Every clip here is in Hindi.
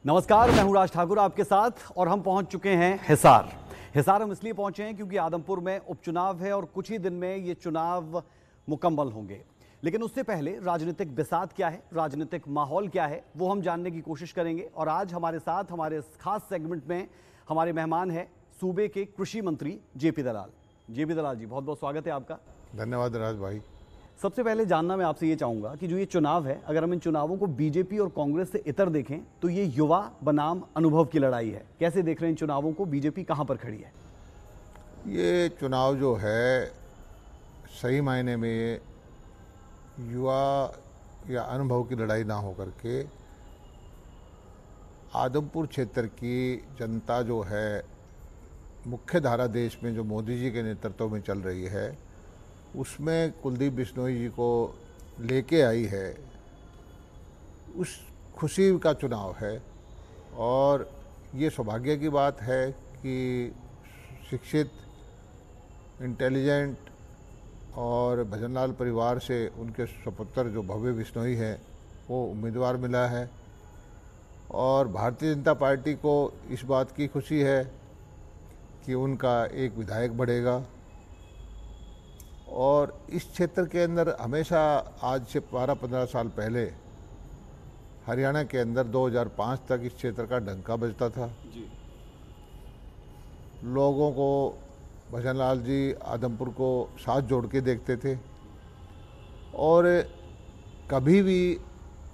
नमस्कार, मैं हूं राज ठाकुर आपके साथ और हम पहुंच चुके हैं हिसार। हिसार हम इसलिए पहुंचे हैं क्योंकि आदमपुर में उपचुनाव है और कुछ ही दिन में ये चुनाव मुकम्मल होंगे। लेकिन उससे पहले राजनीतिक बिसात क्या है, राजनीतिक माहौल क्या है, वो हम जानने की कोशिश करेंगे। और आज हमारे साथ हमारे इस खास सेगमेंट में हमारे मेहमान हैं सूबे के कृषि मंत्री जेपी दलाल। जेपी दलाल जी, बहुत बहुत स्वागत है आपका। धन्यवाद राज भाई। सबसे पहले जानना मैं आपसे ये चाहूंगा कि जो ये चुनाव है, अगर हम इन चुनावों को बीजेपी और कांग्रेस से इतर देखें तो ये युवा बनाम अनुभव की लड़ाई है। कैसे देख रहे हैं इन चुनावों को, बीजेपी कहां पर खड़ी है? ये चुनाव जो है सही मायने में युवा या अनुभव की लड़ाई ना होकर के आदमपुर क्षेत्र की जनता जो है, मुख्य धारा देश में जो मोदी जी के नेतृत्व में चल रही है, उसमें कुलदीप बिश्नोई जी को लेके आई है, उस खुशी का चुनाव है। और ये सौभाग्य की बात है कि शिक्षित, इंटेलिजेंट और भजनलाल परिवार से उनके सुपुत्र जो भव्य बिश्नोई हैं वो उम्मीदवार मिला है। और भारतीय जनता पार्टी को इस बात की खुशी है कि उनका एक विधायक बढ़ेगा। और इस क्षेत्र के अंदर हमेशा आज से 12-15 साल पहले हरियाणा के अंदर 2005 तक इस क्षेत्र का डंका बजता था जी। लोगों को भजनलाल जी आदमपुर को साथ जोड़ के देखते थे और कभी भी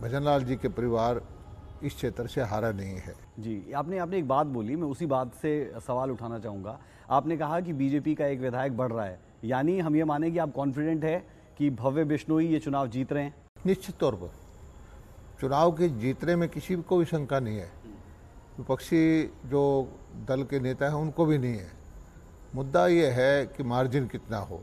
भजनलाल जी के परिवार इस क्षेत्र से हारा नहीं है जी। आपने एक बात बोली, मैं उसी बात से सवाल उठाना चाहूँगा। आपने कहा कि बीजेपी का एक विधायक बढ़ रहा है, यानी हम ये माने कि आप कॉन्फिडेंट है कि भव्य बिश्नोई ये चुनाव जीत रहे हैं? निश्चित तौर पर चुनाव के जीतने में किसी को भी शंका नहीं है। विपक्षी जो दल के नेता हैं उनको भी नहीं है। मुद्दा ये है कि मार्जिन कितना हो।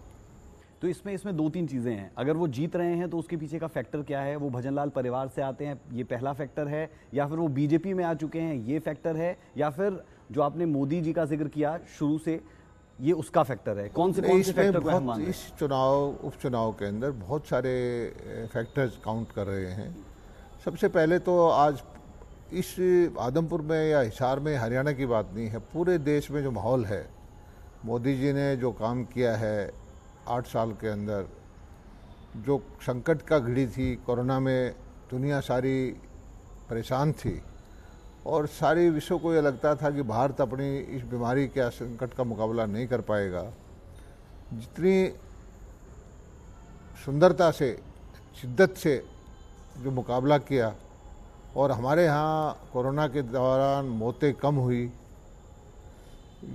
तो इसमें दो तीन चीज़ें हैं। अगर वो जीत रहे हैं तो उसके पीछे का फैक्टर क्या है? वो भजनलाल परिवार से आते हैं, ये पहला फैक्टर है, या फिर वो बीजेपी में आ चुके हैं, ये फैक्टर है, या फिर जो आपने मोदी जी का जिक्र किया शुरू से, ये उसका फैक्टर है? कौन से फैक्टर को हम मान रहे हैं? इस उपचुनाव के अंदर बहुत सारे फैक्टर्स काउंट कर रहे हैं। सबसे पहले तो आज इस आदमपुर में या हिसार में हरियाणा की बात नहीं है, पूरे देश में जो माहौल है, मोदी जी ने जो काम किया है 8 साल के अंदर, जो संकट का घड़ी थी, कोरोना में दुनिया सारी परेशान थी और सारी विश्व को ये लगता था कि भारत अपनी इस बीमारी के संकट का मुकाबला नहीं कर पाएगा। जितनी सुंदरता से, शिद्दत से जो मुकाबला किया, और हमारे यहाँ कोरोना के दौरान मौतें कम हुई।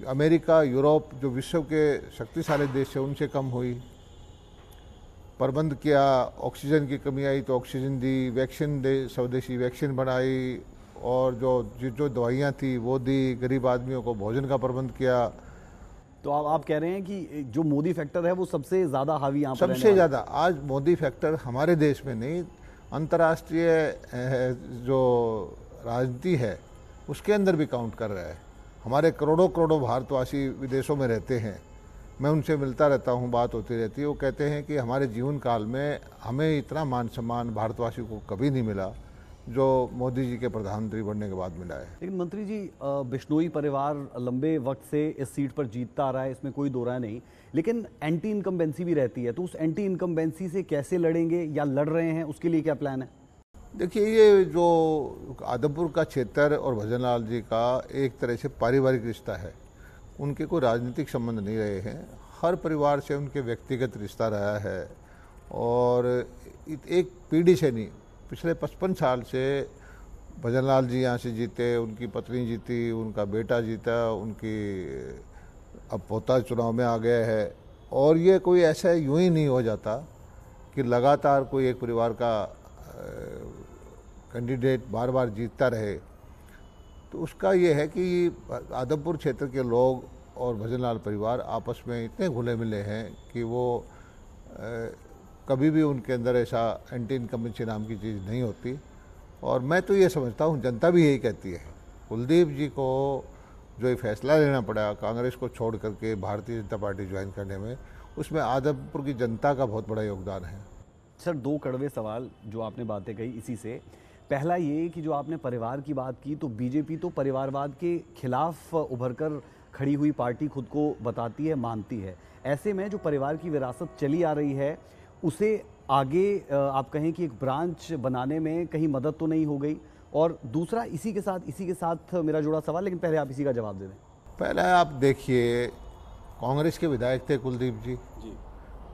अमेरिका, यूरोप जो विश्व के शक्तिशाली देश है उनसे कम हुई। प्रबंध किया, ऑक्सीजन की कमी आई तो ऑक्सीजन दी, वैक्सीन दे, स्वदेशी वैक्सीन बनाई, और जो दवाइयाँ थी वो दी, गरीब आदमियों को भोजन का प्रबंध किया। तो आप कह रहे हैं कि जो मोदी फैक्टर है वो सबसे ज़्यादा हावी यहाँ पर? सबसे ज़्यादा आज मोदी फैक्टर हमारे देश में नहीं, अंतर्राष्ट्रीय जो राजनीति है उसके अंदर भी काउंट कर रहा है। हमारे करोड़ों भारतवासी विदेशों में रहते हैं, मैं उनसे मिलता रहता हूँ, बात होती रहती है। वो कहते हैं कि हमारे जीवन काल में हमें इतना मान सम्मान भारतवासियों को कभी नहीं मिला जो मोदी जी के प्रधानमंत्री बनने के बाद मिला है। लेकिन मंत्री जी, बिश्नोई परिवार लंबे वक्त से इस सीट पर जीतता आ रहा है, इसमें कोई दो राय नहीं, लेकिन एंटी इनकम्बेंसी भी रहती है। तो उस एंटी इनकम्बेंसी से कैसे लड़ेंगे या लड़ रहे हैं, उसके लिए क्या प्लान है? देखिए, ये जो आदमपुर का क्षेत्र और भजनलाल जी का एक तरह से पारिवारिक रिश्ता है, उनके कोई राजनीतिक संबंध नहीं रहे हैं। हर परिवार से उनके व्यक्तिगत रिश्ता रहा है और एक पीढ़ी से नहीं, पिछले 55 साल से भजनलाल जी यहाँ से जीते, उनकी पत्नी जीती, उनका बेटा जीता, उनकी अब पोता चुनाव में आ गया है। और ये कोई ऐसा यूं ही नहीं हो जाता कि लगातार कोई एक परिवार का कैंडिडेट बार बार जीतता रहे। तो उसका ये है कि आदमपुर क्षेत्र के लोग और भजनलाल परिवार आपस में इतने घुले मिले हैं कि वो कभी भी उनके अंदर ऐसा एंटी इनकम्बेंसी नाम की चीज़ नहीं होती। और मैं तो ये समझता हूँ, जनता भी यही कहती है। कुलदीप जी को जो ये फैसला लेना पड़ा कांग्रेस को छोड़ करके भारतीय जनता पार्टी ज्वाइन करने में, उसमें आदमपुर की जनता का बहुत बड़ा योगदान है। सर, दो कड़वे सवाल जो आपने बातें कही इसी से, पहला ये कि जो आपने परिवार की बात की, तो बीजेपी तो परिवारवाद के खिलाफ उभरकर खड़ी हुई पार्टी खुद को बताती है, मानती है। ऐसे में जो परिवार की विरासत चली आ रही है, उसे आगे आप कहें कि एक ब्रांच बनाने में कहीं मदद तो नहीं हो गई? और दूसरा इसी के साथ मेरा जुड़ा सवाल, लेकिन पहले आप इसी का जवाब दे दें। पहले आप देखिए, कांग्रेस के विधायक थे कुलदीप जी,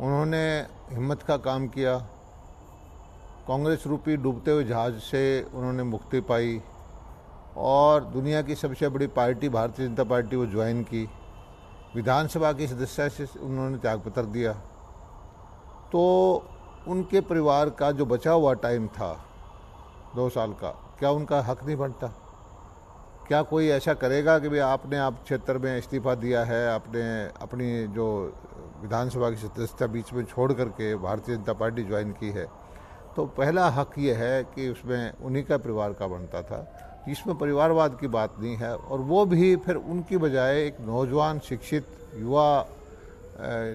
उन्होंने हिम्मत का काम किया, कांग्रेस रूपी डूबते हुए जहाज से उन्होंने मुक्ति पाई और दुनिया की सबसे बड़ी पार्टी भारतीय जनता पार्टी वो ज्वाइन की, विधानसभा की सदस्य से उन्होंने त्यागपत्र दिया। तो उनके परिवार का जो बचा हुआ टाइम था 2 साल का, क्या उनका हक नहीं बनता? क्या कोई ऐसा करेगा कि भाई आपने आप क्षेत्र में इस्तीफा दिया है, आपने अपनी जो विधानसभा की सदस्यता बीच में छोड़ करके भारतीय जनता पार्टी ज्वाइन की है, तो पहला हक ये है कि उसमें उन्हीं का परिवार का बनता था। इसमें परिवारवाद की बात नहीं है, और वो भी फिर उनकी बजाय एक नौजवान शिक्षित युवा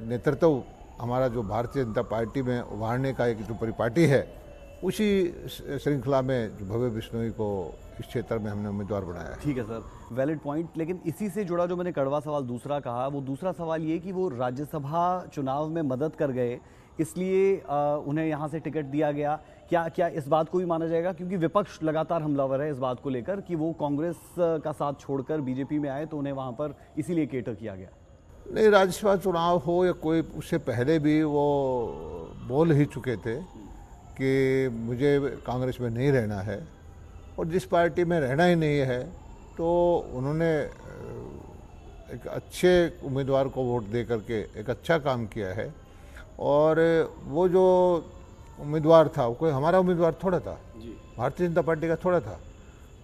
नेतृत्व हमारा जो भारतीय जनता पार्टी में उभारने का एक जो परिपाटी है, उसी श्रृंखला में जो भव्य बिश्नोई को इस क्षेत्र में हमने उम्मीदवार बनाया है। ठीक है सर, वैलिड पॉइंट। लेकिन इसी से जुड़ा जो मैंने कड़वा सवाल दूसरा कहा, वो दूसरा सवाल ये कि वो राज्यसभा चुनाव में मदद कर गए, इसलिए उन्हें यहाँ से टिकट दिया गया। क्या इस बात को भी माना जाएगा, क्योंकि विपक्ष लगातार हमलावर है इस बात को लेकर कि वो कांग्रेस का साथ छोड़कर बीजेपी में आए, तो उन्हें वहाँ पर इसीलिए केटर किया गया? नहीं, राज्यसभा चुनाव हो या कोई, उससे पहले भी वो बोल ही चुके थे कि मुझे कांग्रेस में नहीं रहना है, और जिस पार्टी में रहना ही नहीं है तो उन्होंने एक अच्छे उम्मीदवार को वोट दे करके एक अच्छा काम किया है। और वो जो उम्मीदवार था वो कोई हमारा उम्मीदवार थोड़ा था, भारतीय जनता पार्टी का थोड़ा था,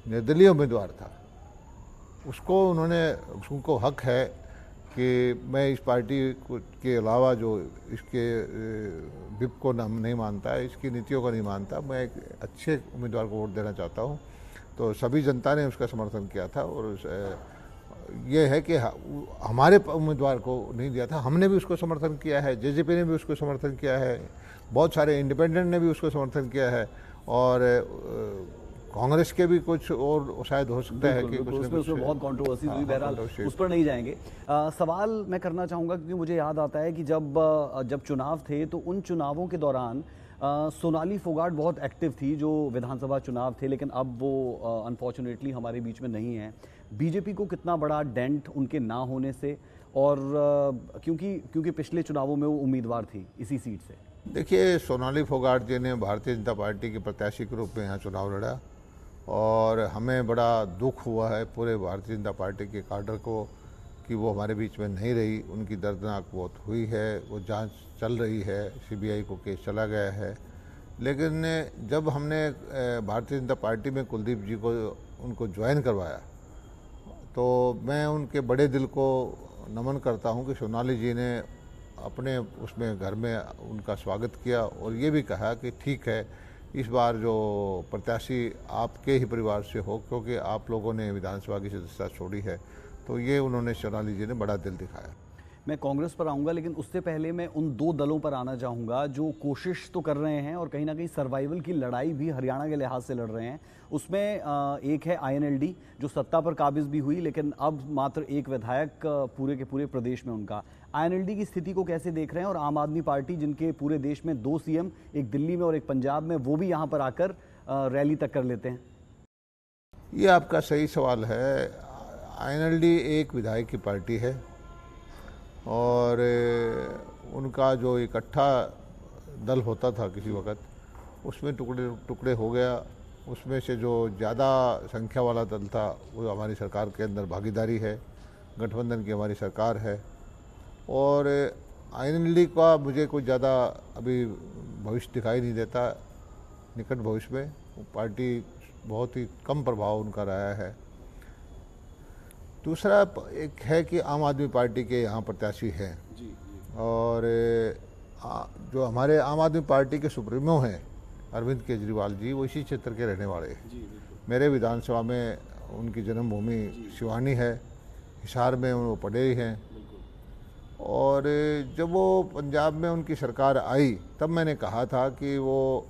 निर्दलीय उम्मीदवार था। उनको हक है कि मैं इस पार्टी के अलावा जो इसके विप को नहीं मानता है, इसकी नीतियों को नहीं मानता, मैं एक अच्छे उम्मीदवार को वोट देना चाहता हूँ। तो सभी जनता ने उसका समर्थन किया था, और ये है कि हमारे उम्मीदवार को नहीं दिया था, हमने भी उसको समर्थन किया है, जेजेपी ने भी उसको समर्थन किया है, बहुत सारे इंडिपेंडेंट ने भी उसको समर्थन किया है, और कांग्रेस के भी कुछ और शायद हो सकता है कि उसमें बहुत कंट्रोवर्सी हुई, बहरहाल उस पर नहीं जाएंगे। सवाल मैं करना चाहूँगा, क्योंकि मुझे याद आता है कि जब चुनाव थे तो उन चुनावों के दौरान सोनाली फोगाट बहुत एक्टिव थी, जो विधानसभा चुनाव थे, लेकिन अब वो अनफॉर्चुनेटली हमारे बीच में नहीं है। बीजेपी को कितना बड़ा डेंट उनके ना होने से, और क्योंकि पिछले चुनावों में वो उम्मीदवार थी इसी सीट से? देखिए, सोनाली फोगाट जी ने भारतीय जनता पार्टी के प्रत्याशी के रूप में यहाँ चुनाव लड़ा, और हमें बड़ा दुख हुआ है पूरे भारतीय जनता पार्टी के काडर को कि वो हमारे बीच में नहीं रही। उनकी दर्दनाक मौत हुई है, वो जांच चल रही है, सीबीआई को केस चला गया है। लेकिन जब हमने भारतीय जनता पार्टी में कुलदीप जी को उनको ज्वाइन करवाया, तो मैं उनके बड़े दिल को नमन करता हूं कि सोनाली जी ने अपने उसमें घर में उनका स्वागत किया, और ये भी कहा कि ठीक है, इस बार जो प्रत्याशी आपके ही परिवार से हो, क्योंकि आप लोगों ने विधानसभा की सदस्यता छोड़ी है। तो ये उन्होंने सोनाली जी ने बड़ा दिल दिखाया। मैं कांग्रेस पर आऊँगा, लेकिन उससे पहले मैं उन 2 दलों पर आना चाहूँगा जो कोशिश तो कर रहे हैं और कहीं ना कहीं सर्वाइवल की लड़ाई भी हरियाणा के लिहाज से लड़ रहे हैं। उसमें एक है INLD, जो सत्ता पर काबिज भी हुई, लेकिन अब मात्र एक विधायक पूरे के पूरे प्रदेश में उनका। INLD की स्थिति को कैसे देख रहे हैं? और आम आदमी पार्टी, जिनके पूरे देश में 2 CM, एक दिल्ली में और एक पंजाब में, वो भी यहाँ पर आकर रैली तक कर लेते हैं। ये आपका सही सवाल है। INLD एक विधायक की पार्टी है, और उनका जो इकट्ठा दल होता था किसी वक्त, उसमें टुकड़े टुकड़े हो गया। उसमें से जो ज़्यादा संख्या वाला दल था वो हमारी सरकार के अंदर भागीदारी है, गठबंधन की हमारी सरकार है। और INLD का मुझे कोई ज़्यादा अभी भविष्य दिखाई नहीं देता निकट भविष्य में। वो पार्टी बहुत ही कम प्रभाव उनका रहा है। दूसरा एक है कि आम आदमी पार्टी के यहाँ प्रत्याशी हैं, और जो हमारे आम आदमी पार्टी के सुप्रीमो हैं अरविंद केजरीवाल जी, वो इसी क्षेत्र के रहने वाले हैं। मेरे विधानसभा में उनकी जन्मभूमि सिवानी है, हिसार में वो पढ़े ही हैं। और जब वो पंजाब में उनकी सरकार आई, तब मैंने कहा था कि वो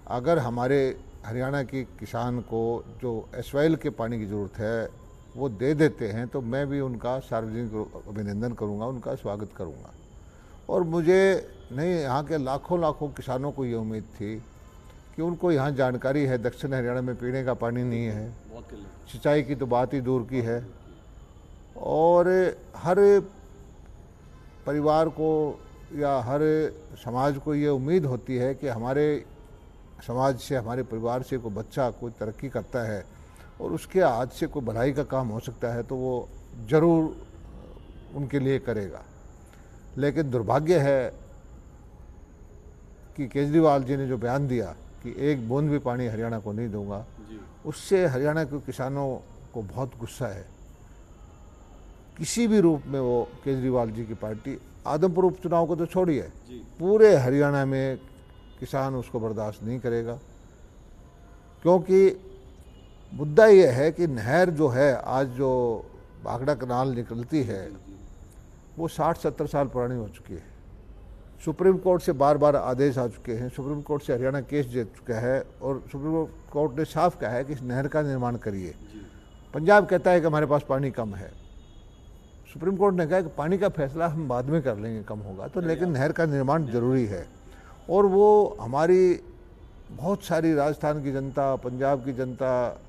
अगर हमारे हरियाणा के किसान को जो एसवाइल के पानी की ज़रूरत है वो दे देते हैं तो मैं भी उनका सार्वजनिक अभिनंदन करूंगा, उनका स्वागत करूंगा। और मुझे नहीं, यहाँ के लाखों लाखों किसानों को ये उम्मीद थी कि उनको यहाँ जानकारी है दक्षिण हरियाणा में पीने का पानी नहीं है, सिंचाई की तो बात ही दूर की है, और हर परिवार को या हर समाज को ये उम्मीद होती है कि हमारे समाज से, हमारे परिवार से कोई बच्चा कोई तरक्की करता है और उसके हाथ से कोई भलाई का काम हो सकता है तो वो ज़रूर उनके लिए करेगा। लेकिन दुर्भाग्य है कि केजरीवाल जी ने जो बयान दिया कि एक बूंद भी पानी हरियाणा को नहीं दूंगा, उससे हरियाणा के किसानों को बहुत गुस्सा है। किसी भी रूप में वो केजरीवाल जी की पार्टी, आदमपुर उपचुनाव को तो छोड़िए, पूरे हरियाणा में किसान उसको बर्दाश्त नहीं करेगा। क्योंकि मुद्दा ये है कि नहर जो है, आज जो भाखड़ा कनाल निकलती है वो 60-70 साल पुरानी हो चुकी है। सुप्रीम कोर्ट से बार बार आदेश आ चुके हैं, सुप्रीम कोर्ट से हरियाणा केस जीत चुका है और सुप्रीम कोर्ट ने साफ कहा है कि इस नहर का निर्माण करिए। पंजाब कहता है कि हमारे पास पानी कम है, सुप्रीम कोर्ट ने कहा कि पानी का फैसला हम बाद में कर लेंगे, कम होगा तो, लेकिन नहर का निर्माण जरूरी है। और वो हमारी बहुत सारी राजस्थान की जनता, पंजाब की जनता,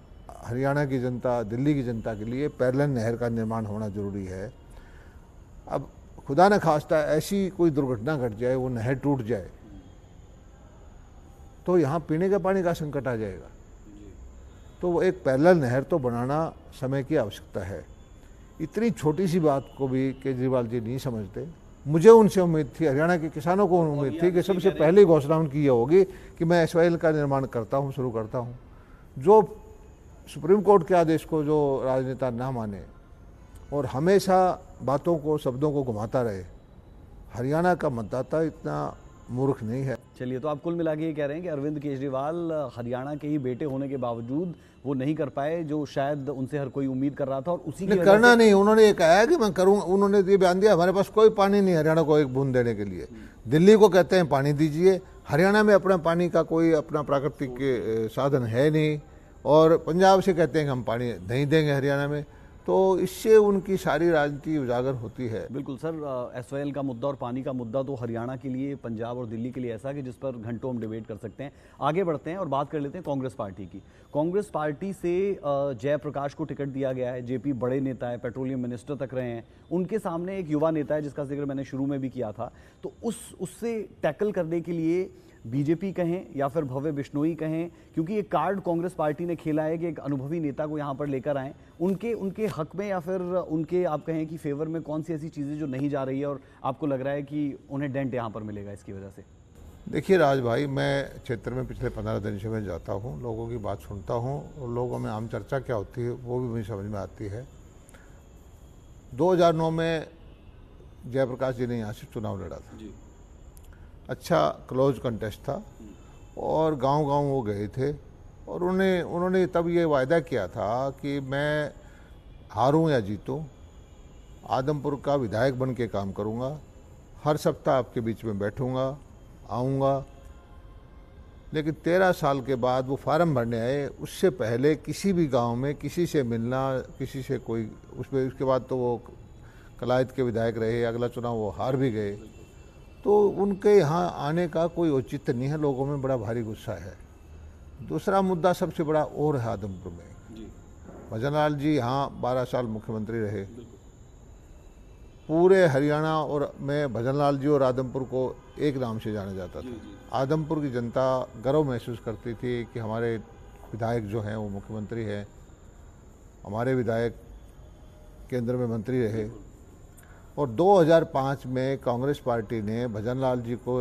हरियाणा की जनता, दिल्ली की जनता के लिए पैरेलल नहर का निर्माण होना जरूरी है। अब खुदा न खास्ता ऐसी कोई दुर्घटना घट जाए, वो नहर टूट जाए तो यहाँ पीने का पानी का संकट आ जाएगा। तो वो एक पैरेलल नहर तो बनाना समय की आवश्यकता है। इतनी छोटी सी बात को भी केजरीवाल जी नहीं समझते। मुझे उनसे उम्मीद थी, हरियाणा के किसानों को उम्मीद थी कि सबसे पहली घोषणा उनकी ये होगी कि मैं एसवाइल का निर्माण करता हूँ, शुरू करता हूँ। जो सुप्रीम कोर्ट के आदेश को जो राजनेता ना माने और हमेशा बातों को, शब्दों को घुमाता रहे, हरियाणा का मतदाता इतना मूर्ख नहीं है। चलिए, तो आप कुल मिला के ये कह रहे हैं कि अरविंद केजरीवाल हरियाणा के ही बेटे होने के बावजूद वो नहीं कर पाए जो शायद उनसे हर कोई उम्मीद कर रहा था, और उसी की करना नहीं, उन्होंने ये कहा है कि मैं करूंगा। उन्होंने ये बयान दिया हमारे पास कोई पानी नहीं हरियाणा को एक बूंद देने के लिए। दिल्ली को कहते हैं पानी दीजिए, हरियाणा में अपना पानी का कोई अपना प्राकृतिक साधन है नहीं, और पंजाब से कहते हैं कि हम पानी नहीं देंगे हरियाणा में। तो इससे उनकी सारी राजनीति उजागर होती है। बिल्कुल सर, एसवाइएल का मुद्दा और पानी का मुद्दा तो हरियाणा के लिए, पंजाब और दिल्ली के लिए ऐसा कि जिस पर घंटों हम डिबेट कर सकते हैं। आगे बढ़ते हैं और बात कर लेते हैं कांग्रेस पार्टी की। कांग्रेस पार्टी से जयप्रकाश को टिकट दिया गया है। जेपी बड़े नेता है, पेट्रोलियम मिनिस्टर तक रहे हैं। उनके सामने एक युवा नेता है जिसका जिक्र मैंने शुरू में भी किया था। तो उससे टैकल करने के लिए बीजेपी कहें या फिर भव्य बिश्नोई कहें, क्योंकि एक कार्ड कांग्रेस पार्टी ने खेला है कि एक अनुभवी नेता को यहाँ पर लेकर आएं, उनके हक में या फिर उनके आप कहें कि फेवर में कौन सी ऐसी चीज़ें जो नहीं जा रही है और आपको लग रहा है कि उन्हें डेंट यहाँ पर मिलेगा इसकी वजह से? देखिए राज भाई, मैं क्षेत्र में पिछले 15 दिन से मैं जाता हूँ, लोगों की बात सुनता हूँ और लोगों में आम चर्चा क्या होती है वो भी मुझे समझ में आती है। 2009 में जयप्रकाश जी ने यहाँ से चुनाव लड़ा था जी। अच्छा क्लोज कंटेस्ट था और गांव-गांव वो गए थे और उन्होंने तब ये वायदा किया था कि मैं हारूं या जीतूं, आदमपुर का विधायक बन के काम करूंगा, हर सप्ताह आपके बीच में बैठूंगा, आऊंगा। लेकिन 13 साल के बाद वो फार्म भरने आए, उससे पहले किसी भी गांव में किसी से मिलना, किसी से कोई उसके बाद तो वो कलायत के विधायक रहे, अगला चुनाव वो हार भी गए। तो उनके यहाँ आने का कोई औचित्य नहीं है, लोगों में बड़ा भारी गुस्सा है। दूसरा मुद्दा सबसे बड़ा और है आदमपुर में। भजन लाल जी यहाँ 12 साल मुख्यमंत्री रहे। पूरे हरियाणा और में भजन लाल जी और आदमपुर को एक नाम से जाना जाता था। आदमपुर की जनता गर्व महसूस करती थी कि हमारे विधायक जो हैं वो मुख्यमंत्री हैं, हमारे विधायक केंद्र में मंत्री रहे। और 2005 में कांग्रेस पार्टी ने भजन लाल जी को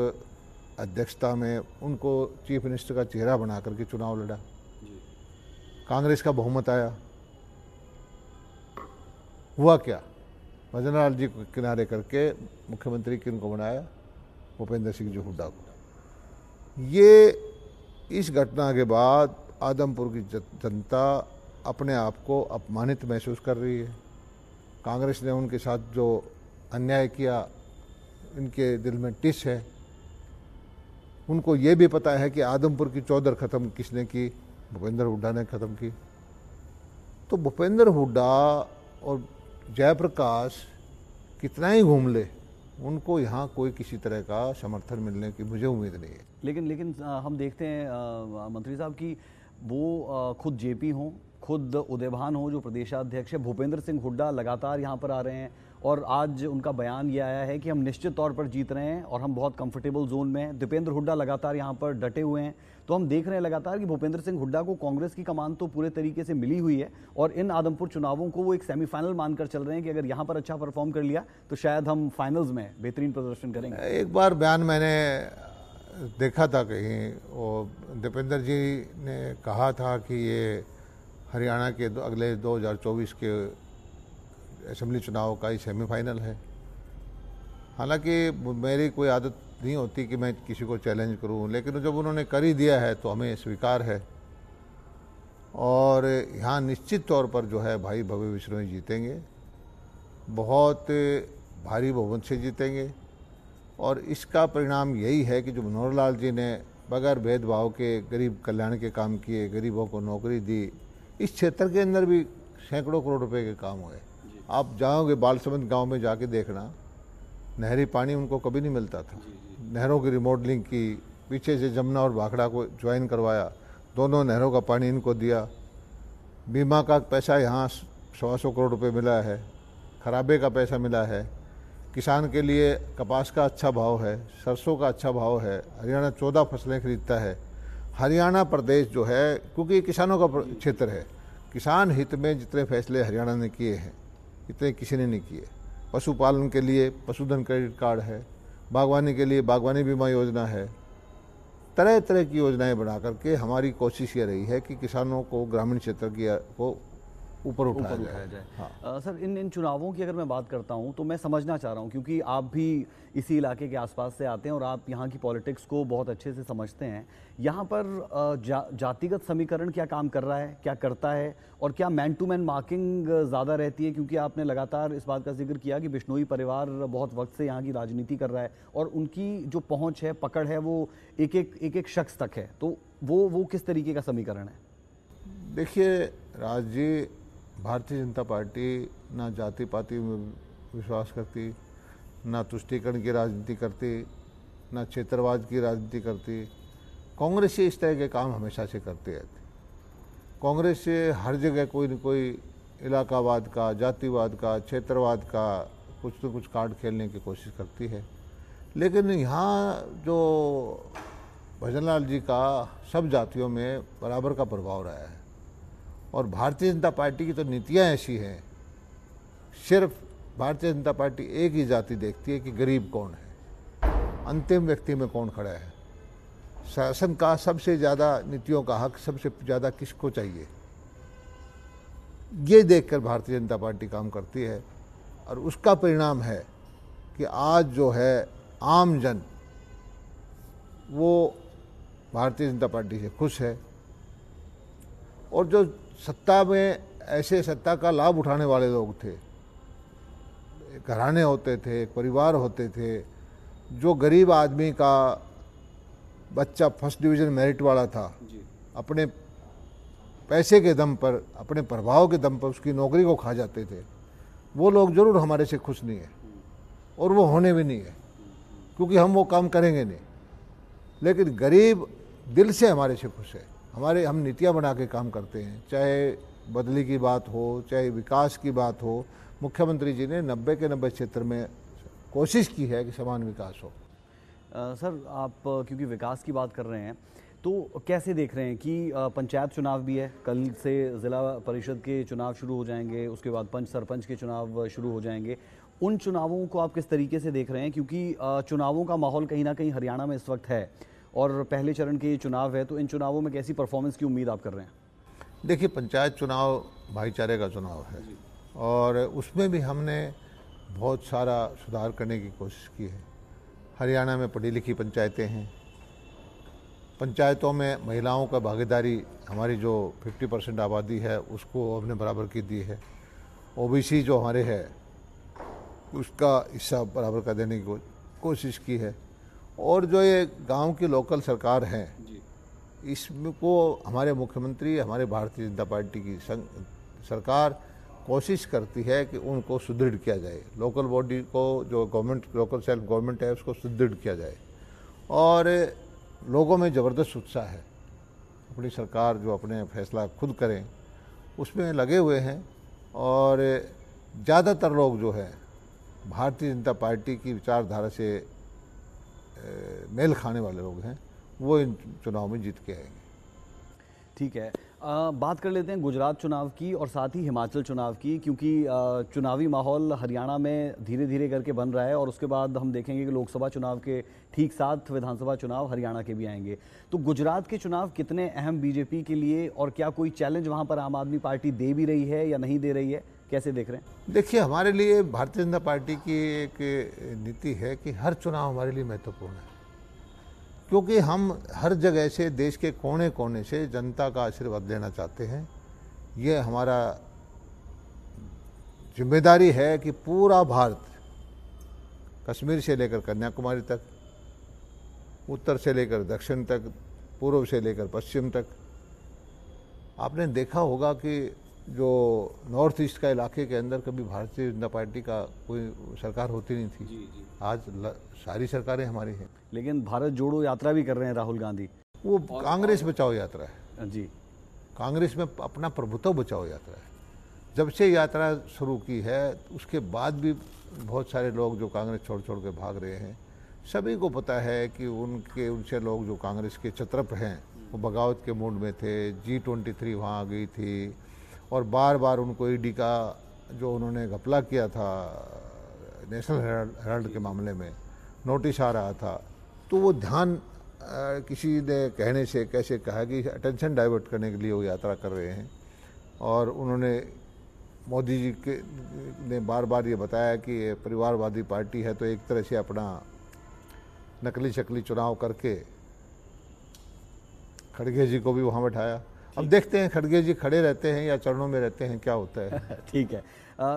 अध्यक्षता में उनको चीफ मिनिस्टर का चेहरा बना करके चुनाव लड़ा। कांग्रेस का बहुमत आया। हुआ क्या, भजन लाल जी को किनारे करके मुख्यमंत्री किनको बनाया? भूपेंद्र सिंह जी हुड्डा को। ये इस घटना के बाद आदमपुर की जनता अपने आप को अपमानित महसूस कर रही है। कांग्रेस ने उनके साथ जो अन्याय किया, इनके दिल में टिस है। उनको ये भी पता है कि आदमपुर की चौधर ख़त्म किसने की, भूपेंद्र हुड्डा ने ख़त्म की। तो भूपेंद्र हुड्डा और जयप्रकाश कितना ही घूम ले, उनको यहाँ कोई किसी तरह का समर्थन मिलने की मुझे उम्मीद नहीं है। लेकिन हम देखते हैं मंत्री साहब कि वो खुद जेपी हों, खुद उदयभान हो जो प्रदेशाध्यक्ष है, भूपेंद्र सिंह हुड्डा लगातार यहाँ पर आ रहे हैं और आज उनका बयान ये आया है कि हम निश्चित तौर पर जीत रहे हैं और हम बहुत कंफर्टेबल जोन में हैं। दीपेंद्र हुड्डा लगातार यहाँ पर डटे हुए हैं। तो हम देख रहे हैं लगातार कि भूपेंद्र सिंह हुड्डा को कांग्रेस की कमान तो पूरे तरीके से मिली हुई है और इन आदमपुर चुनावों को वो एक सेमीफाइनल मानकर चल रहे हैं कि अगर यहाँ पर अच्छा परफॉर्म कर लिया तो शायद हम फाइनल्स में बेहतरीन प्रदर्शन करेंगे। एक बार बयान मैंने देखा था कहीं, वो दीपेंद्र जी ने कहा था कि ये हरियाणा के अगले 2024 के असेंबली चुनाव का ही सेमीफाइनल है। हालांकि मेरी कोई आदत नहीं होती कि मैं किसी को चैलेंज करूं, लेकिन जब उन्होंने कर ही दिया है तो हमें स्वीकार है। और यहाँ निश्चित तौर पर जो है भाई भव्य बिश्नोई जीतेंगे, बहुत भारी बहुमत से जीतेंगे। और इसका परिणाम यही है कि जो मनोहर लाल जी ने बगैर भेदभाव के गरीब कल्याण के काम किए, गरीबों को नौकरी दी, इस क्षेत्र के अंदर भी सैकड़ों करोड़ रुपए के काम हुए। आप जाओगे बालसमंद गांव में जाके देखना, नहरी पानी उनको कभी नहीं मिलता था। नहरों की रिमॉडलिंग की, पीछे से जमुना और भाखड़ा को ज्वाइन करवाया, दोनों नहरों का पानी इनको दिया। बीमा का पैसा यहाँ 100 करोड़ रुपए मिला है, खराबे का पैसा मिला है। किसान के लिए कपास का अच्छा भाव है, सरसों का अच्छा भाव है। हरियाणा 14 फसलें खरीदता है। हरियाणा प्रदेश जो है, क्योंकि किसानों का क्षेत्र है, किसान हित में जितने फैसले हरियाणा ने किए हैं इतने किसी ने नहीं किए। पशुपालन के लिए पशुधन क्रेडिट कार्ड है, बागवानी के लिए बागवानी बीमा योजना है। तरह तरह की योजनाएं बना करके हमारी कोशिश ये रही है कि किसानों को, ग्रामीण क्षेत्र को ऊपर उठाया जाए। हाँ। सर, इन चुनावों की अगर मैं बात करता हूं तो मैं समझना चाह रहा हूं, क्योंकि आप भी इसी इलाके के आसपास से आते हैं और आप यहाँ की पॉलिटिक्स को बहुत अच्छे से समझते हैं। यहाँ पर जातिगत समीकरण क्या काम कर रहा है, क्या करता है, और क्या मैन टू मैन मार्किंग ज़्यादा रहती है? क्योंकि आपने लगातार इस बात का जिक्र किया कि बिश्नोई परिवार बहुत वक्त से यहाँ की राजनीति कर रहा है और उनकी जो पहुँच है, पकड़ है, वो एक शख्स तक है। तो वो किस तरीके का समीकरण है? देखिए राज जी, भारतीय जनता पार्टी ना जाति पाति में विश्वास करती, ना तुष्टीकरण की राजनीति करती, ना क्षेत्रवाद की राजनीति करती। कांग्रेस से इस तरह के काम हमेशा से करती रहती। कांग्रेस से हर जगह कोई न कोई इलाकावाद का, जातिवाद का, क्षेत्रवाद का कुछ न कुछ कार्ड खेलने की कोशिश करती है। लेकिन यहाँ जो भजनलाल जी का सब जातियों में बराबर का प्रभाव रहा है और भारतीय जनता पार्टी की तो नीतियाँ ऐसी हैं, सिर्फ भारतीय जनता पार्टी एक ही जाति देखती है कि गरीब कौन है, अंतिम व्यक्ति में कौन खड़ा है, शासन का सबसे ज़्यादा नीतियों का हक सबसे ज़्यादा किसको चाहिए, ये देखकर भारतीय जनता पार्टी काम करती है। और उसका परिणाम है कि आज जो है आम जन वो भारतीय जनता पार्टी से खुश है। और जो सत्ता में ऐसे सत्ता का लाभ उठाने वाले लोग थे, घराने होते थे, परिवार होते थे, जो गरीब आदमी का बच्चा फर्स्ट डिवीज़न मेरिट वाला था, अपने पैसे के दम पर, अपने प्रभाव के दम पर उसकी नौकरी को खा जाते थे, वो लोग जरूर हमारे से खुश नहीं है और वो होने भी नहीं है, क्योंकि हम वो काम करेंगे नहीं। लेकिन गरीब दिल से हमारे से खुश है। हम नीतियाँ बना के काम करते हैं, चाहे बदली की बात हो, चाहे विकास की बात हो। मुख्यमंत्री जी ने 90 के 90 क्षेत्र में कोशिश की है कि समान विकास हो। सर, आप क्योंकि विकास की बात कर रहे हैं तो कैसे देख रहे हैं कि पंचायत चुनाव भी है, कल से ज़िला परिषद के चुनाव शुरू हो जाएंगे, उसके बाद पंच सरपंच के चुनाव शुरू हो जाएंगे। उन चुनावों को आप किस तरीके से देख रहे हैं? क्योंकि चुनावों का माहौल कहीं ना कहीं हरियाणा में इस वक्त है और पहले चरण के ये चुनाव है, तो इन चुनावों में कैसी परफॉर्मेंस की उम्मीद आप कर रहे हैं? देखिए, पंचायत चुनाव भाईचारे का चुनाव है और उसमें भी हमने बहुत सारा सुधार करने की कोशिश की है। हरियाणा में पढ़ी लिखी पंचायतें हैं, पंचायतों में महिलाओं का भागीदारी, हमारी जो 50% आबादी है उसको हमने बराबर की दी है। ओबीसी जो हमारे है उसका हिस्सा बराबर का देने की कोशिश की है। और जो ये गांव की लोकल सरकार है, इसको हमारे मुख्यमंत्री, हमारे भारतीय जनता पार्टी की सरकार कोशिश करती है कि उनको सुदृढ़ किया जाए, लोकल बॉडी को, जो गवर्नमेंट, लोकल सेल्फ गवर्नमेंट है, उसको सुदृढ़ किया जाए। और लोगों में ज़बरदस्त उत्साह है, अपनी सरकार जो अपने फैसला खुद करें उसमें लगे हुए हैं। और ज़्यादातर लोग जो है भारतीय जनता पार्टी की विचारधारा से मेल खाने वाले लोग हैं, वो इन चुनाव में जीत के आएंगे। ठीक है, बात कर लेते हैं गुजरात चुनाव की और साथ ही हिमाचल चुनाव की, क्योंकि चुनावी माहौल हरियाणा में धीरे धीरे करके बन रहा है और उसके बाद हम देखेंगे कि लोकसभा चुनाव के ठीक साथ विधानसभा चुनाव हरियाणा के भी आएंगे। तो गुजरात के चुनाव कितने अहम बीजेपी के लिए, और क्या कोई चैलेंज वहां पर आम आदमी पार्टी दे भी रही है या नहीं दे रही है, कैसे देख रहे हैं? देखिए, हमारे लिए भारतीय जनता पार्टी की एक नीति है कि हर चुनाव हमारे लिए महत्वपूर्ण है, क्योंकि हम हर जगह से, देश के कोने कोने से जनता का आशीर्वाद लेना चाहते हैं। ये हमारा जिम्मेदारी है कि पूरा भारत, कश्मीर से लेकर कन्याकुमारी तक, उत्तर से लेकर दक्षिण तक, पूर्व से लेकर पश्चिम तक, आपने देखा होगा कि जो नॉर्थ ईस्ट का इलाके के अंदर कभी भारतीय जनता पार्टी का कोई सरकार होती नहीं थी। जी। आज सारी सरकारें हमारी हैं। लेकिन भारत जोड़ो यात्रा भी कर रहे हैं राहुल गांधी। वो कांग्रेस बचाओ यात्रा है जी, कांग्रेस में अपना प्रभुत्व बचाओ यात्रा है। जब से यात्रा शुरू की है उसके बाद भी बहुत सारे लोग जो कांग्रेस छोड़ छोड़ के भाग रहे हैं, सभी को पता है कि उनसे लोग जो कांग्रेस के चत्रप हैं वो बगावत के मूड में थे। G23 वहाँ आ गई थी और बार बार उनको ईडी का जो उन्होंने घपला किया था नेशनल हेराल्ड के मामले में नोटिस आ रहा था, तो वो ध्यान किसी ने कहने से कैसे कहा कि अटेंशन डाइवर्ट करने के लिए वो यात्रा कर रहे हैं। और उन्होंने, मोदी जी के ने बार बार ये बताया कि ये परिवारवादी पार्टी है, तो एक तरह से अपना नकली शक्ली चुनाव करके खड़गे जी को भी वहाँ बैठाया। अब देखते हैं खड़गे जी खड़े रहते हैं या चरणों में रहते हैं, क्या होता है। ठीक है,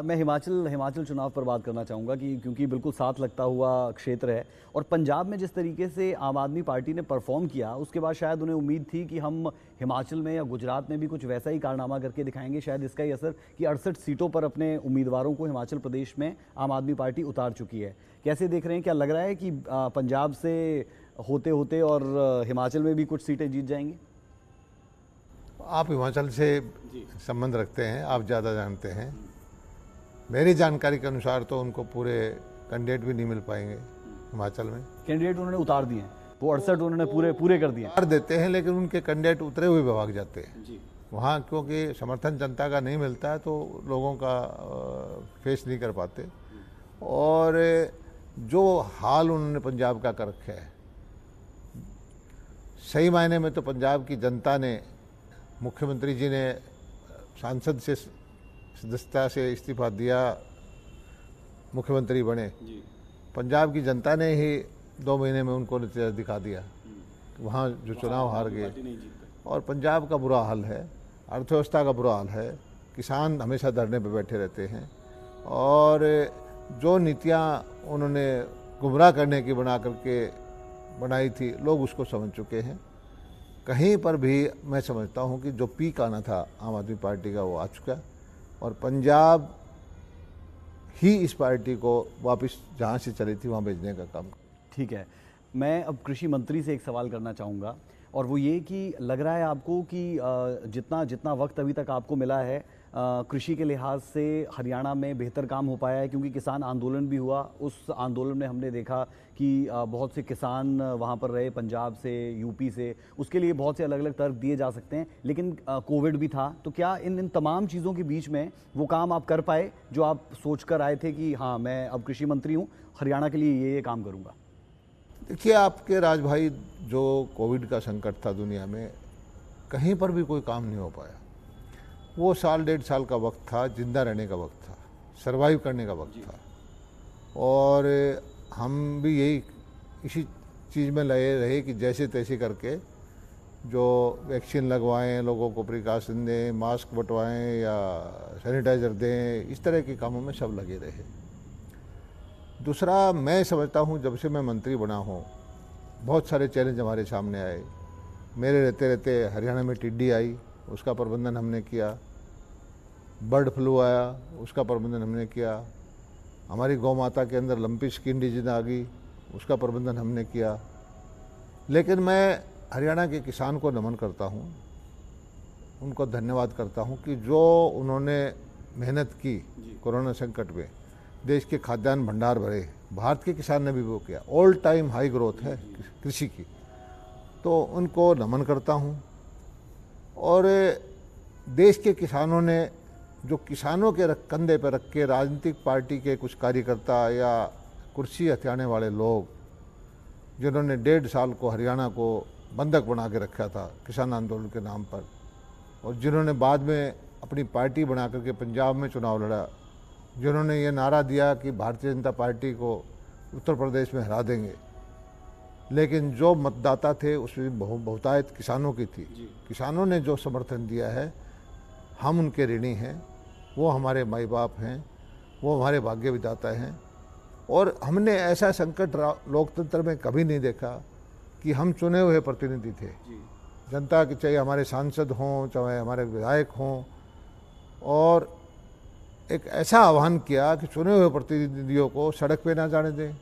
मैं हिमाचल चुनाव पर बात करना चाहूँगा कि क्योंकि बिल्कुल साथ लगता हुआ क्षेत्र है और पंजाब में जिस तरीके से आम आदमी पार्टी ने परफॉर्म किया, उसके बाद शायद उन्हें उम्मीद थी कि हम हिमाचल में या गुजरात में भी कुछ वैसा ही कारनामा करके दिखाएंगे। शायद इसका ही असर कि 68 सीटों पर अपने उम्मीदवारों को हिमाचल प्रदेश में आम आदमी पार्टी उतार चुकी है। कैसे देख रहे हैं, क्या लग रहा है कि पंजाब से होते होते और हिमाचल में भी कुछ सीटें जीत जाएंगी? आप हिमाचल से संबंध रखते हैं, आप ज़्यादा जानते हैं। मेरी जानकारी के अनुसार तो उनको पूरे कैंडिडेट भी नहीं मिल पाएंगे हिमाचल में। कैंडिडेट उन्होंने उतार दिए हैं, वो 68 उन्होंने पूरे कर दिए। उतार देते हैं लेकिन उनके कैंडिडेट उतरे हुए भाग जाते हैं जी। वहाँ क्योंकि समर्थन जनता का नहीं मिलता है तो लोगों का फेस नहीं कर पाते। और जो हाल उन्होंने पंजाब का कर रखा है, सही मायने में तो पंजाब की जनता ने, मुख्यमंत्री जी ने सांसद से सदस्यता से इस्तीफा दिया, मुख्यमंत्री बने जी। पंजाब की जनता ने ही 2 महीने में उनको नतीजा दिखा दिया, वहाँ जो चुनाव हार गए। और पंजाब का बुरा हाल है, अर्थव्यवस्था का बुरा हाल है, किसान हमेशा धरने पर बैठे रहते हैं। और जो नीतियाँ उन्होंने गुमराह करने की बनाई थी, लोग उसको समझ चुके हैं। कहीं पर भी मैं समझता हूं कि जो पीक आना था आम आदमी पार्टी का वो आ चुका, और पंजाब ही इस पार्टी को वापस जहां से चली थी वहां भेजने का काम। ठीक है, मैं अब कृषि मंत्री से एक सवाल करना चाहूँगा, और वो ये कि लग रहा है आपको कि जितना वक्त अभी तक आपको मिला है, कृषि के लिहाज से हरियाणा में बेहतर काम हो पाया है? क्योंकि किसान आंदोलन भी हुआ, उस आंदोलन में हमने देखा कि बहुत से किसान वहाँ पर रहे, पंजाब से, यूपी से, उसके लिए बहुत से अलग अलग तर्क दिए जा सकते हैं, लेकिन कोविड भी था। तो क्या इन तमाम चीज़ों के बीच में वो काम आप कर पाए जो आप सोच कर आए थे कि हाँ मैं अब कृषि मंत्री हूँ, हरियाणा के लिए ये काम करूँगा? देखिए, आपके राज भाई, जो कोविड का संकट था दुनिया में, कहीं पर भी कोई काम नहीं हो पाया। वो 1.5 साल का वक्त था, जिंदा रहने का वक्त था, सरवाइव करने का वक्त था। और हम भी इसी चीज़ में लगे रहे कि जैसे तैसे करके जो वैक्सीन लगवाएं, लोगों को प्रिकॉशन दें, मास्क बंटवाएं या सैनिटाइज़र दें, इस तरह के कामों में सब लगे रहे। दूसरा, मैं समझता हूँ जब से मैं मंत्री बना हूँ बहुत सारे चैलेंज हमारे सामने आए। मेरे रहते रहते हरियाणा में टिड्डी आई, उसका प्रबंधन हमने किया। बर्ड फ्लू आया, उसका प्रबंधन हमने किया। हमारी गौ माता के अंदर लंपी स्किन डिजीज आ गई, उसका प्रबंधन हमने किया। लेकिन मैं हरियाणा के किसान को नमन करता हूँ, उनको धन्यवाद करता हूँ कि जो उन्होंने मेहनत की कोरोना संकट में, देश के खाद्यान्न भंडार भरे, भारत के किसान ने भी वो किया। ऑल टाइम हाई ग्रोथ है कृषि की, तो उनको नमन करता हूँ। और देश के किसानों ने जो किसानों के कंधे पर रख के राजनीतिक पार्टी के कुछ कार्यकर्ता या कुर्सी हथियाने वाले लोग, जिन्होंने 1.5 साल को हरियाणा को बंधक बना के रखा था किसान आंदोलन के नाम पर, और जिन्होंने बाद में अपनी पार्टी बना करके पंजाब में चुनाव लड़ा, जिन्होंने ये नारा दिया कि भारतीय जनता पार्टी को उत्तर प्रदेश में हरा देंगे, लेकिन जो मतदाता थे उसमें बहुतायत किसानों की थी। किसानों ने जो समर्थन दिया है, हम उनके ऋणी हैं, वो हमारे माई बाप हैं, वो हमारे भाग्य विधाता हैं। और हमने ऐसा संकट लोकतंत्र में कभी नहीं देखा कि हम चुने हुए प्रतिनिधि थे जनता के, चाहे हमारे सांसद हों, चाहे हमारे विधायक हों, और एक ऐसा आह्वान किया कि चुने हुए प्रतिनिधियों को सड़क पे ना जाने दें,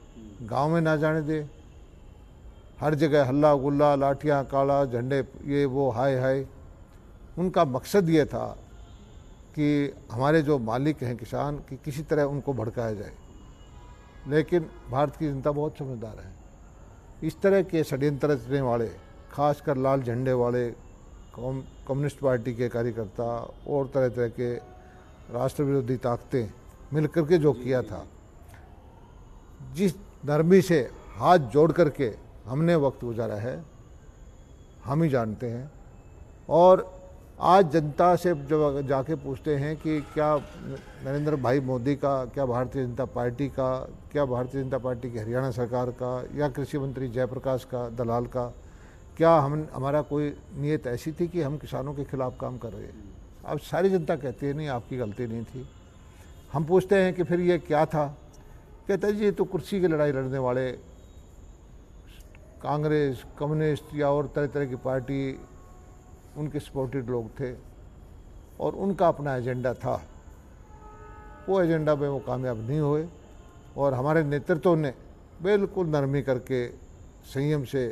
गांव में ना जाने दें, हर जगह हल्ला गुल्ला, लाठियां, काला झंडे, ये वो, हाय हाय। उनका मकसद ये था कि हमारे जो मालिक हैं किसान, कि किसी तरह उनको भड़काया जाए। लेकिन भारत की जनता बहुत समझदार है। इस तरह के षड्यंत्र रचने वाले, खासकर लाल झंडे वाले कम्युनिस्ट पार्टी के कार्यकर्ता और तरह तरह के राष्ट्र विरोधी ताकतें मिलकर के जो किया था, जिस नरमी से हाथ जोड़ करके हमने वक्त गुजारा है, हम ही जानते हैं। और आज जनता से जब जाके पूछते हैं कि क्या नरेंद्र भाई मोदी का, क्या भारतीय जनता पार्टी का, क्या भारतीय जनता पार्टी की हरियाणा सरकार का, या कृषि मंत्री जयप्रकाश का, दलाल का, क्या हमारा कोई नीयत ऐसी थी कि हम किसानों के खिलाफ काम कर रहे हैं? अब सारी जनता कहती है नहीं, आपकी गलती नहीं थी। हम पूछते हैं कि फिर ये क्या था? कहते हैं जी, तो कुर्सी की लड़ाई लड़ने वाले कांग्रेस, कम्युनिस्ट या और तरह तरह की पार्टी, उनके सपोर्टेड लोग थे और उनका अपना एजेंडा था। वो एजेंडा में वो कामयाब नहीं हुए और हमारे नेतृत्व ने बिल्कुल नरमी करके संयम से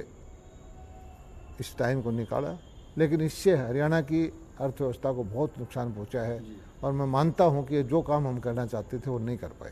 इस टाइम को निकाला। लेकिन इससे हरियाणा की अर्थव्यवस्था को बहुत नुकसान पहुंचा है और मैं मानता हूं कि जो काम हम करना चाहते थे वो नहीं कर पाए।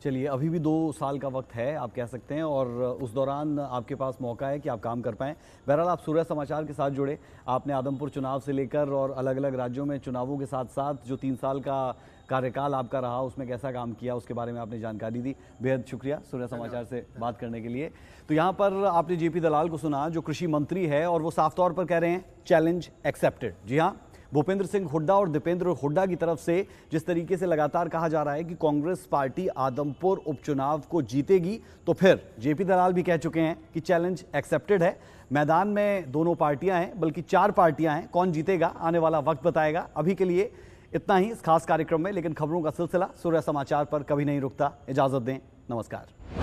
चलिए, अभी भी 2 साल का वक्त है, आप कह सकते हैं, और उस दौरान आपके पास मौका है कि आप काम कर पाएं। बहरहाल, आप सूर्य समाचार के साथ जुड़े, आपने आदमपुर चुनाव से लेकर और अलग अलग राज्यों में चुनावों के साथ साथ जो 3 साल का कार्यकाल आपका रहा, उसमें कैसा काम किया, उसके बारे में आपने जानकारी दी। बेहद शुक्रिया सूर्य समाचार से बात करने के लिए। तो यहाँ पर आपने जेपी दलाल को सुना, जो कृषि मंत्री है, और वो साफ तौर पर कह रहे हैं चैलेंज एक्सेप्टेड। जी हाँ, भूपेंद्र सिंह हुड्डा और दीपेंद्र हुड्डा की तरफ से जिस तरीके से लगातार कहा जा रहा है कि कांग्रेस पार्टी आदमपुर उपचुनाव को जीतेगी, तो फिर जेपी दलाल भी कह चुके हैं कि चैलेंज एक्सेप्टेड है। मैदान में दोनों पार्टियां हैं, बल्कि 4 पार्टियां हैं। कौन जीतेगा आने वाला वक्त बताएगा। अभी के लिए इतना ही इस खास कार्यक्रम में, लेकिन खबरों का सिलसिला सूर्य समाचार पर कभी नहीं रुकता। इजाजत दें, नमस्कार।